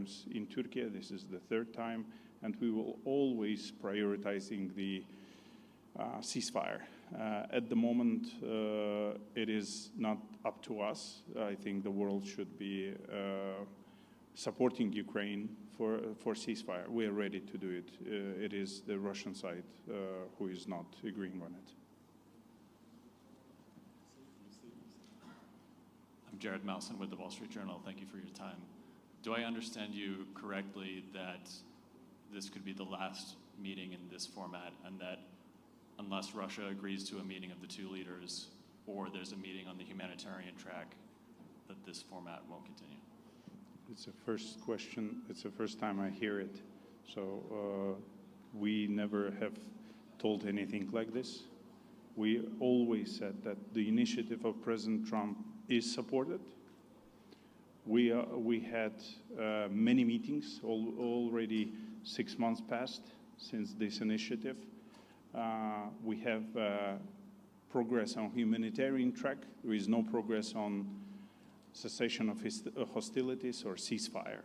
times in Turkey. This is the third time, and we will always prioritizing the ceasefire. At the moment, it is not up to us. I think the world should be supporting Ukraine for ceasefire. We are ready to do it. It is the Russian side who is not agreeing on it. I'm Jared Mousen with the Wall Street Journal. Thank you for your time. Do I understand you correctly that this could be the last meeting in this format, and that unless Russia agrees to a meeting of the two leaders or there's a meeting on the humanitarian track, that this format won't continue? It's the first question. It's the first time I hear it. So we never have told anything like this. We always said that the initiative of President Trump is supported. We had many meetings, already 6 months passed since this initiative. We have progress on humanitarian track. There is no progress on cessation of hostilities or ceasefire.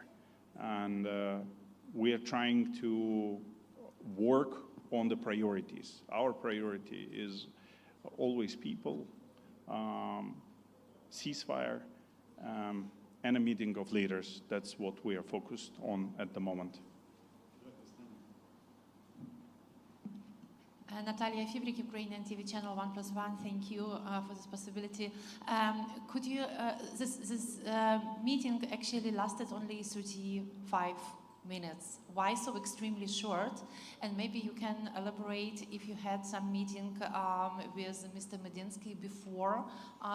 And we are trying to work on the priorities. Our priority is always people, ceasefire, and a meeting of leaders. That's what we are focused on at the moment. Natalia Fibrik, Ukrainian TV channel 1+1. Thank you for this possibility. Could you? This meeting actually lasted only 35 minutes. Why so extremely short? And maybe you can elaborate if you had some meeting with Mr. Medinsky before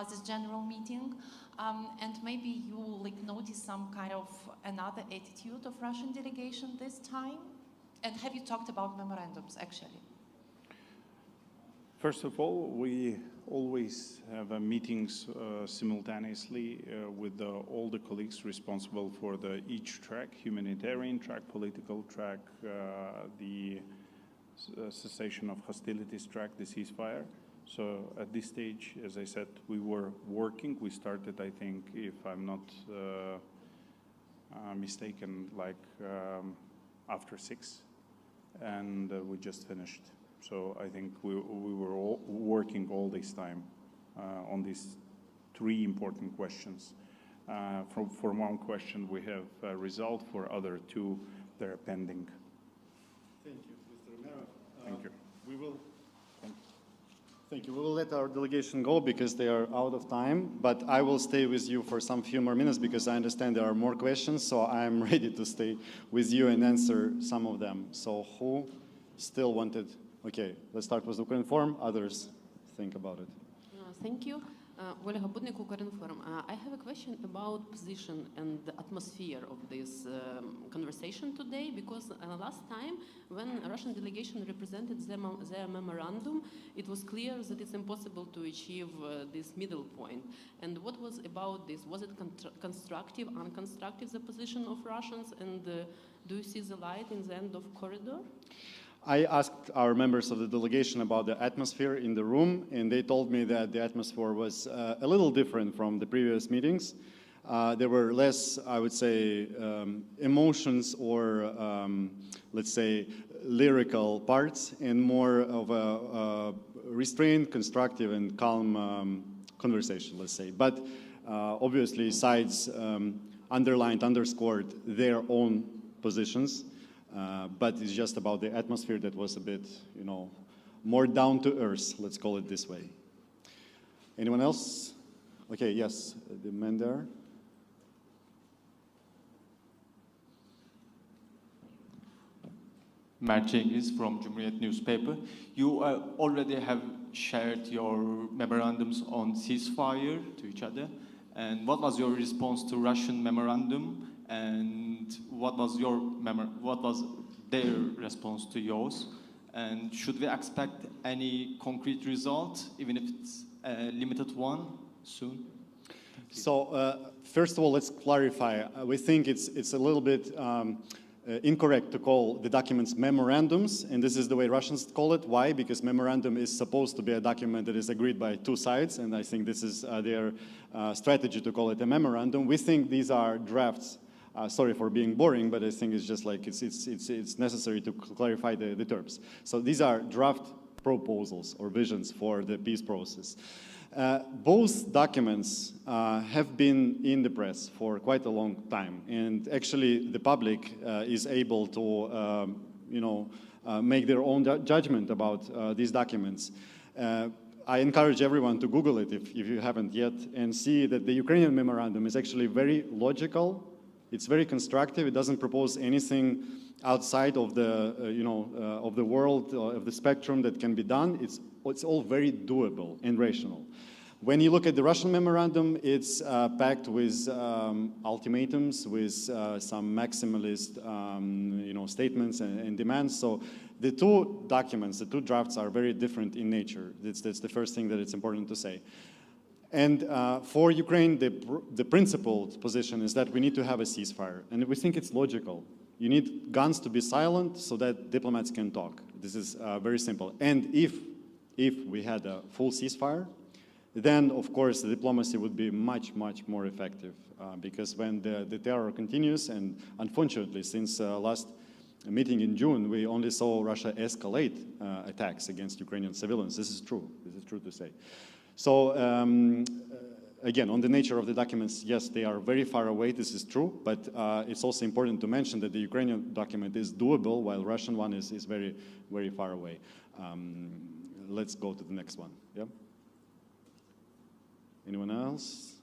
this general meeting, and maybe you noticed some kind of another attitude of Russian delegation this time. And have you talked about memorandums actually? First of all, we always have meetings simultaneously with all the colleagues responsible for each track: humanitarian track, political track, the cessation of hostilities track, the ceasefire. So at this stage, as I said, we were working. We started, I think, if I'm not mistaken, after 6, and we just finished. So I think we were all working all this time on these 3 important questions. For one question, we have a result. For other 2, they're pending. Thank you, Mr. Umerov. Thank you. Thank you. We will let our delegation go because they are out of time, but I will stay with you for some few more minutes because I understand there are more questions, so I'm ready to stay with you and answer some of them. So who still wanted? Okay, let's start with Ukrinform. Others think about it. Thank you. Olga Budnik, Ukrinform. I have a question about position and the atmosphere of this conversation today, because last time when a Russian delegation represented their memorandum, it was clear that it's impossible to achieve this middle point. And what was about this? Was it constructive, unconstructive, the position of Russians? And do you see the light in the end of corridor? I asked our members of the delegation about the atmosphere in the room, and they told me that the atmosphere was a little different from the previous meetings. There were less, I would say, emotions or, let's say, lyrical parts, and more of a restrained, constructive, and calm conversation, let's say. But obviously, sides underscored their own positions. But it's just about the atmosphere that was a bit, more down to earth, let's call it this way. Anyone else? Okay, yes, the man there. Mert Cengiz from Cumhuriyet newspaper. You already have shared your memorandums on ceasefire to each other. And what was your response to Russian memorandum? And what was their response to yours? And should we expect any concrete result, even if it's a limited one, soon? So first of all, let's clarify. We think it's a little bit incorrect to call the documents memorandums, and this is the way Russians call it. Why? Because memorandum is supposed to be a document that is agreed by 2 sides, and I think this is their strategy to call it a memorandum. We think these are drafts Sorry for being boring, but I think it's just like it's necessary to clarify the terms. So these are draft proposals or visions for the peace process. Both documents have been in the press for quite a long time, and actually the public is able to, make their own judgment about these documents. I encourage everyone to Google it if you haven't yet, and see that the Ukrainian memorandum is actually very logical. It's very constructive. It doesn't propose anything outside of the, of the world, of the spectrum that can be done. It's all very doable and rational. When you look at the Russian memorandum, it's packed with ultimatums, with some maximalist, statements and demands. So the two documents, the two drafts, are very different in nature. That's the first thing that it's important to say. And for Ukraine, the principled position is that we need to have a ceasefire, and we think it's logical. You need guns to be silent so that diplomats can talk. This is very simple. And if we had a full ceasefire, then, of course, the diplomacy would be much, much more effective. Because when the terror continues, and unfortunately, since last meeting in June, we only saw Russia escalate attacks against Ukrainian civilians. This is true. This is true to say. So, again, on the nature of the documents, yes, they are very far away. This is true. But it's also important to mention that the Ukrainian document is doable, while Russian one is very, very far away. Let's go to the next one. Yeah? Anyone else?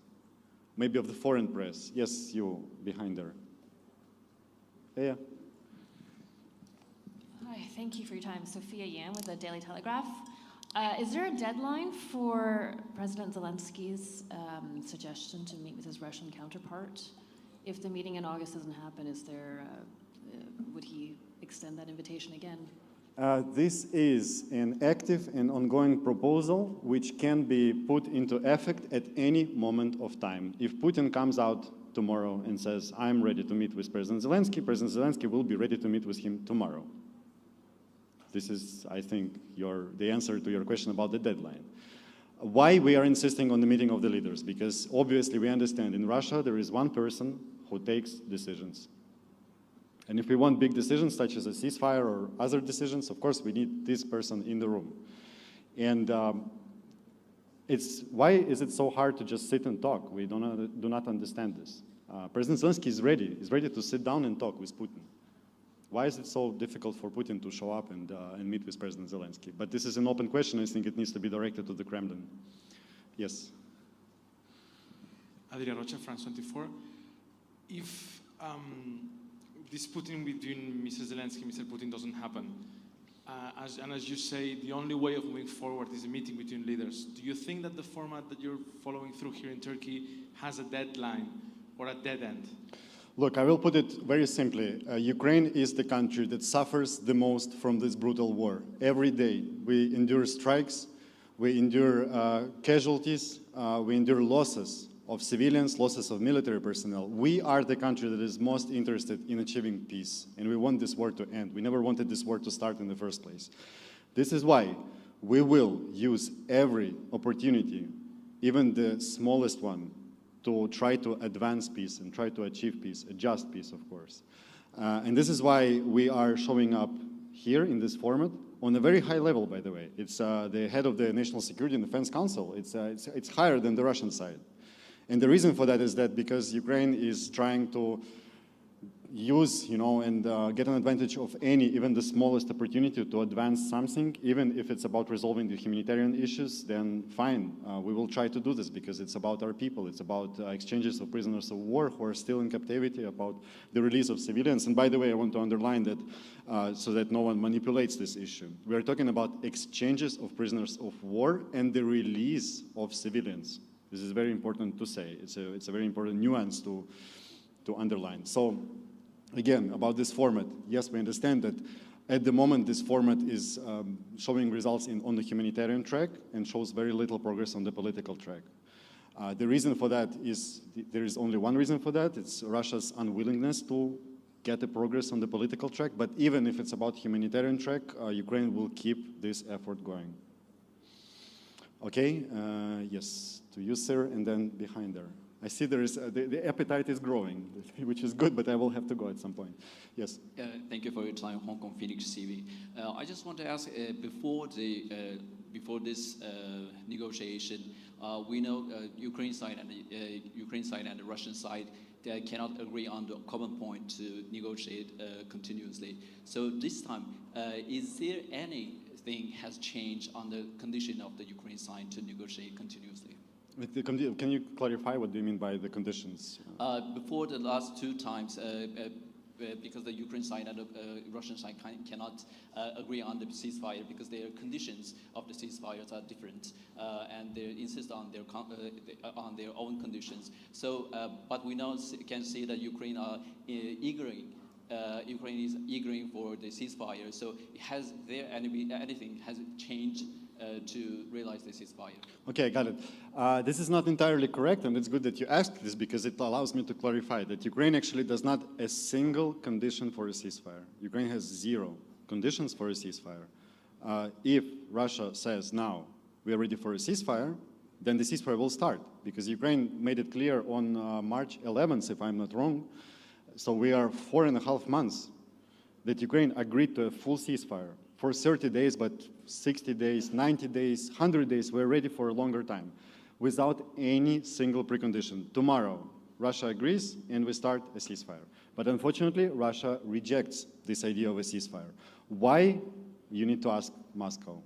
Maybe of the foreign press. Yes, you behind there. Yeah. Hi, thank you for your time. Sophia Yan with the Daily Telegraph. Is there a deadline for President Zelensky's suggestion to meet with his Russian counterpart? If the meeting in August doesn't happen, would he extend that invitation again? This is an active and ongoing proposal which can be put into effect at any moment of time. If Putin comes out tomorrow and says, I'm ready to meet with President Zelensky will be ready to meet with him tomorrow. This is, I think, the answer to your question about the deadline. Why we are insisting on the meeting of the leaders? Because obviously we understand in Russia there is one person who takes decisions. And if we want big decisions such as a ceasefire or other decisions, of course we need this person in the room. And why is it so hard to just sit and talk? We do not understand this. President Zelensky is ready to sit down and talk with Putin. Why is it so difficult for Putin to show up and meet with President Zelensky? But this is an open question. I think it needs to be directed to the Kremlin. Yes. Adrian Rocha, France 24. If this Putin between Mr. Zelensky and Mr. Putin doesn't happen, as you say, the only way of moving forward is a meeting between leaders. Do you think that the format that you're following through here in Turkey has a deadline or a dead end? Look, I will put it very simply. Ukraine is the country that suffers the most from this brutal war. Every day we endure strikes, we endure casualties, we endure losses of civilians, losses of military personnel. We are the country that is most interested in achieving peace, and we want this war to end. We never wanted this war to start in the first place. This is why we will use every opportunity, even the smallest one, to try to advance peace and try to achieve peace, a just peace, of course. And this is why we are showing up here in this format on a very high level, by the way. It's the head of the National Security and Defense Council. It's higher than the Russian side. And the reason for that is that because Ukraine is trying to use, and get an advantage of even the smallest opportunity to advance something, even if it's about resolving the humanitarian issues, then fine, we will try to do this because it's about our people. It's about exchanges of prisoners of war who are still in captivity, about the release of civilians. And by the way, I want to underline that so that no one manipulates this issue. We are talking about exchanges of prisoners of war and the release of civilians. This is very important to say. It's a very important nuance to underline. So, again, about this format, yes, we understand that at the moment this format is showing results on the humanitarian track and shows very little progress on the political track. The reason for that is, there is only one reason for that. It's Russia's unwillingness to get the progress on the political track. But even if it's about humanitarian track, Ukraine will keep this effort going. Okay, yes, to you, sir, and then behind there. I see there is, the appetite is growing, which is good, but I will have to go at some point. Yes? Thank you for your time, Hong Kong Phoenix CV. I just want to ask, before this negotiation, we know Ukraine side and the Russian side, they cannot agree on the common point to negotiate continuously. So this time, is there anything has changed on the condition of the Ukraine side to negotiate continuously? Can you clarify what do you mean by the conditions? Before the last two times, because the Ukraine side and the Russian side cannot agree on the ceasefire because their conditions of the ceasefires are different, and they insist on their own conditions. So, but we now can see that Ukraine is eager for the ceasefire. So, has there anything has changed to realize the ceasefire? Okay, got it. This is not entirely correct, and it's good that you asked this because it allows me to clarify that Ukraine actually does not a single condition for a ceasefire. Ukraine has 0 conditions for a ceasefire. If Russia says now we are ready for a ceasefire, then the ceasefire will start because Ukraine made it clear on March 11th, if I'm not wrong. So we are 4.5 months that Ukraine agreed to a full ceasefire. For 30 days, but 60 days, 90 days, 100 days, we're ready for a longer time without any single precondition. Tomorrow, Russia agrees and we start a ceasefire. But unfortunately, Russia rejects this idea of a ceasefire. Why? You need to ask Moscow.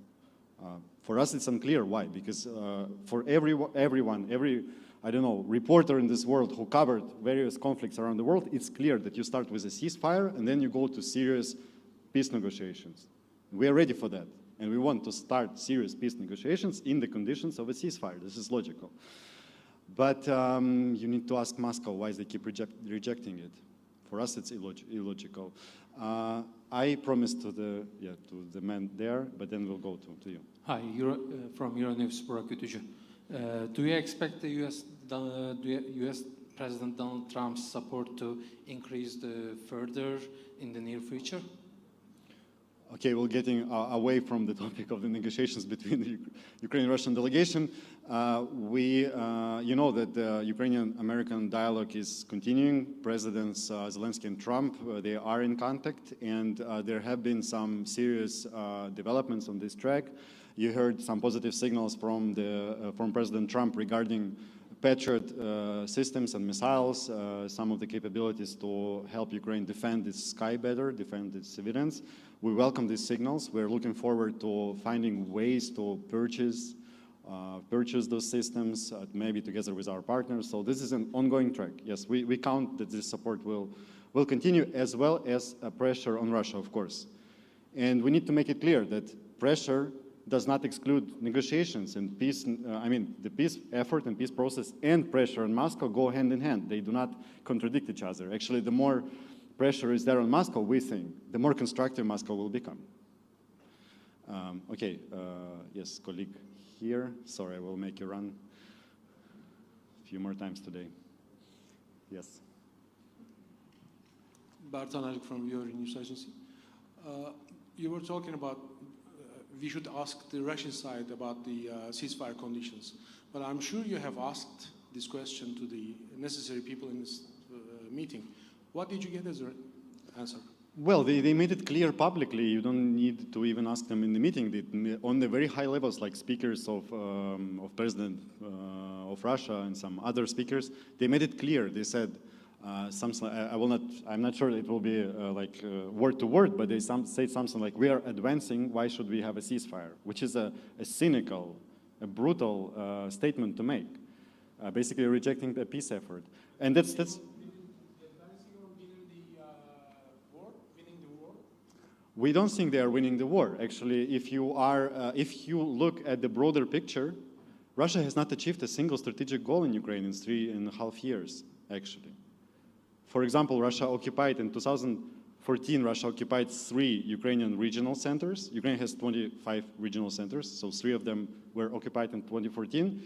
For us, it's unclear why, because for every, I don't know, reporter in this world who covered various conflicts around the world, it's clear that you start with a ceasefire and then you go to serious peace negotiations. We are ready for that, and we want to start serious peace negotiations in the conditions of a ceasefire. This is logical. But you need to ask Moscow why they keep rejecting it. For us, it's illogical. I promised to the man there, but then we'll go to you. Hi, from Euronews, Burak Ütücü. Do you expect the US President Donald Trump's support to increase further in the near future? Okay, we're getting away from the topic of the negotiations between the Ukrainian-Russian delegation. You know that the Ukrainian-American dialogue is continuing. Presidents Zelensky and Trump, they are in contact, and there have been some serious developments on this track. You heard some positive signals from President Trump regarding Patriot systems and missiles, some of the capabilities to help Ukraine defend its sky better, defend its civilians. We welcome these signals. We're looking forward to finding ways to purchase those systems, maybe together with our partners. So this is an ongoing track. Yes, we count that this support will continue, as well as pressure on Russia, of course. And we need to make it clear that pressure does not exclude negotiations and peace. The peace effort and peace process and pressure on Moscow go hand in hand. They do not contradict each other. Actually, the more pressure is there on Moscow, we think, the more constructive Moscow will become. Yes, colleague here. Sorry, I will make you run a few more times today. Yes. Bartan Alik from VIVO News Agency. You were talking about we should ask the Russian side about the ceasefire conditions. But I'm sure you have asked this question to the necessary people in this meeting. What did you get as an answer? Well, they made it clear publicly. You don't need to even ask them in the meeting. On the very high levels, like speakers of President of Russia and some other speakers, they made it clear. They said, I'm not sure it will be word to word, but they say something like, we are advancing, why should we have a ceasefire? Which is a cynical, a brutal statement to make, basically rejecting the peace effort. And that's we don't think they are winning the war. Actually, if you look at the broader picture, Russia has not achieved a single strategic goal in Ukraine in 3.5 years, actually. For example, Russia occupied in 2014, Russia occupied 3 Ukrainian regional centers. Ukraine has 25 regional centers, so 3 of them were occupied in 2014.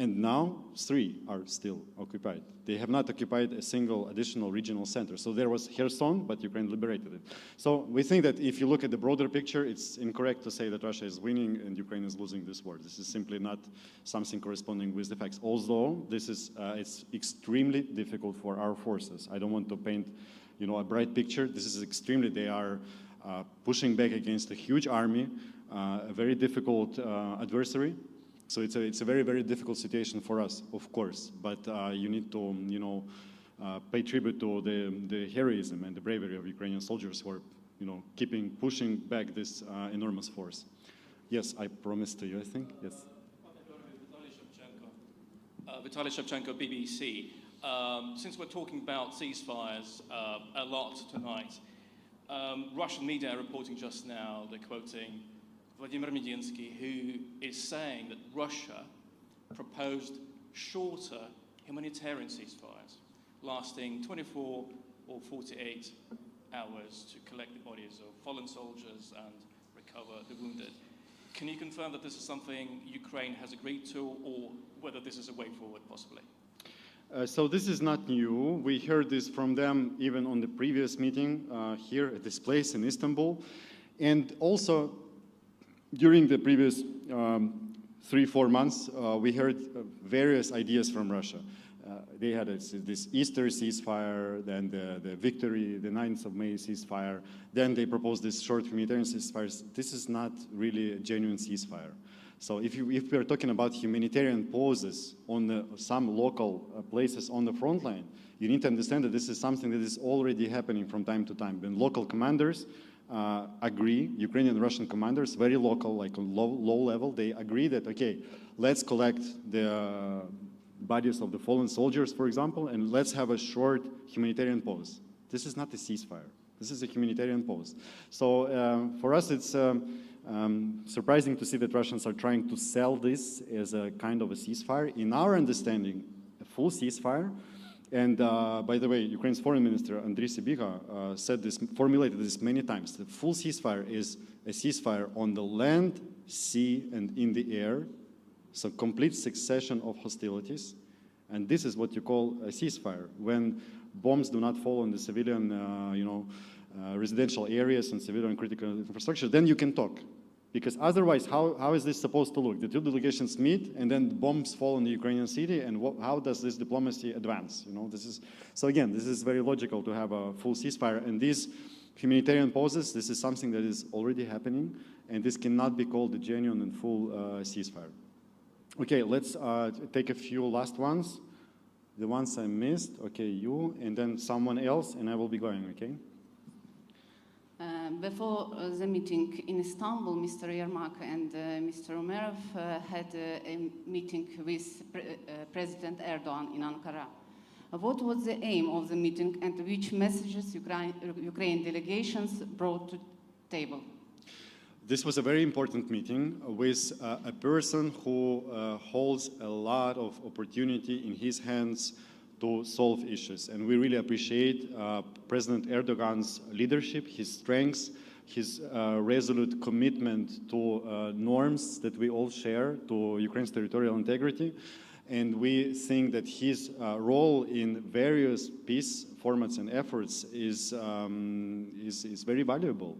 And now 3 are still occupied. They have not occupied a single additional regional center. So there was Kherson, but Ukraine liberated it. So we think that if you look at the broader picture, it's incorrect to say that Russia is winning and Ukraine is losing this war. This is simply not something corresponding with the facts. Although this is, it's extremely difficult for our forces. I don't want to paint, a bright picture. This is extremely, they are pushing back against a huge army, a very difficult adversary. So it's a very, very difficult situation for us, of course. But you need to, pay tribute to the heroism and the bravery of Ukrainian soldiers who are, pushing back this enormous force. Yes, I promised to you, I think. Yes. Vitaly Shevchenko, BBC. Since we're talking about ceasefires a lot tonight, Russian media are reporting just now, they're quoting Vladimir Medinsky, who is saying that Russia proposed shorter humanitarian ceasefires, lasting 24 or 48 hours to collect the bodies of fallen soldiers and recover the wounded. Can you confirm that this is something Ukraine has agreed to, or whether this is a way forward, possibly? So this is not new. We heard this from them even on the previous meeting here at this place in Istanbul. And also, during the previous 3-4 months, we heard various ideas from Russia. They had this Easter ceasefire, then the victory, the 9th of May ceasefire. Then they proposed this short humanitarian ceasefires. This is not really a genuine ceasefire. So if we are talking about humanitarian pauses on some local places on the front line, you need to understand that this is something that is already happening from time to time. When local commanders agree, Ukrainian and Russian commanders, very local, like on low level, they agree that, okay, let's collect the bodies of the fallen soldiers, for example, and let's have a short humanitarian pause. This is not a ceasefire. This is a humanitarian pause. So for us, it's surprising to see that Russians are trying to sell this as a kind of a ceasefire. In our understanding, a full ceasefire. And by the way, Ukraine's foreign minister, Andriy Sybiha, said this, formulated this many times. The full ceasefire is a ceasefire on the land, sea, and in the air. So complete succession of hostilities. And this is what you call a ceasefire. When bombs do not fall on the civilian, residential areas and civilian critical infrastructure, then you can talk. Because otherwise, how is this supposed to look? The two delegations meet, and then bombs fall on the Ukrainian city, and how does this diplomacy advance? So again, this is very logical to have a full ceasefire. And these humanitarian pauses, this is something that is already happening, and this cannot be called a genuine and full ceasefire. Okay, let's take a few last ones. The ones I missed, okay, you, and then someone else, and I will be going, okay? Before the meeting in Istanbul, Mr. Yermak and Mr. Umerov had a meeting with President Erdogan in Ankara. What was the aim of the meeting and which messages Ukrainian delegations brought to the table? This was a very important meeting with a person who holds a lot of opportunity in his hands to solve issues. And we really appreciate President Erdogan's leadership, his strengths, his resolute commitment to norms that we all share, to Ukraine's territorial integrity. And we think that his role in various peace formats and efforts is very valuable.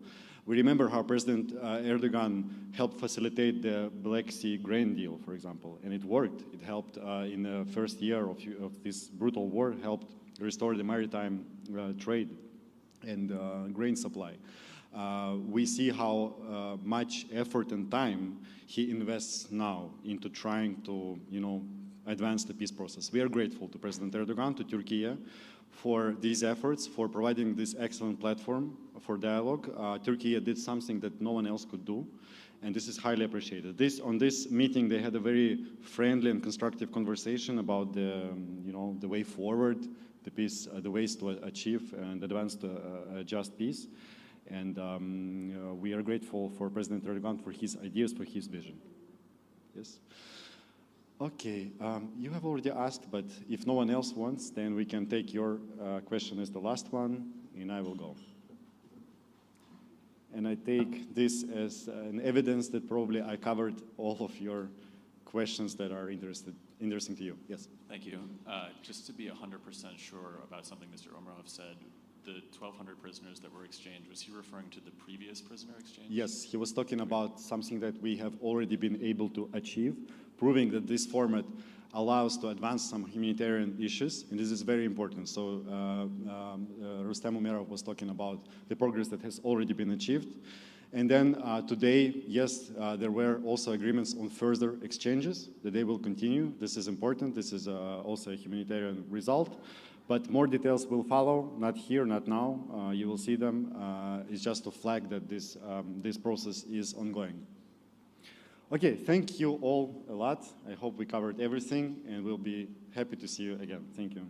We remember how President Erdogan helped facilitate the Black Sea grain deal, for example, and it worked. It helped in the first year of this brutal war, helped restore the maritime trade and grain supply. We see how much effort and time he invests now into trying to, advance the peace process. We are grateful to President Erdogan, to Turkey, for these efforts, for providing this excellent platform for dialogue. Turkey did something that no one else could do, and this is highly appreciated. On this meeting, they had a very friendly and constructive conversation about the way forward, the peace, the ways to achieve and advance a just peace. And we are grateful for President Erdogan for his ideas, for his vision. Yes. Okay, you have already asked, but if no one else wants, then we can take your question as the last one, and I will go. And I take this as an evidence that probably I covered all of your questions that are interesting to you. Yes. Thank you. Just to be 100% sure about something Mr. Umerov said, the 1,200 prisoners that were exchanged, was he referring to the previous prisoner exchange? Yes, he was talking about something that we have already been able to achieve, proving that this format allows to advance some humanitarian issues, and this is very important. So Rustem Umerov was talking about the progress that has already been achieved. And then today, yes, there were also agreements on further exchanges, that they will continue. This is important. This is also a humanitarian result. But more details will follow, not here, not now. You will see them. It's just to flag that this process is ongoing. Okay, thank you all a lot. I hope we covered everything, and we'll be happy to see you again. Thank you.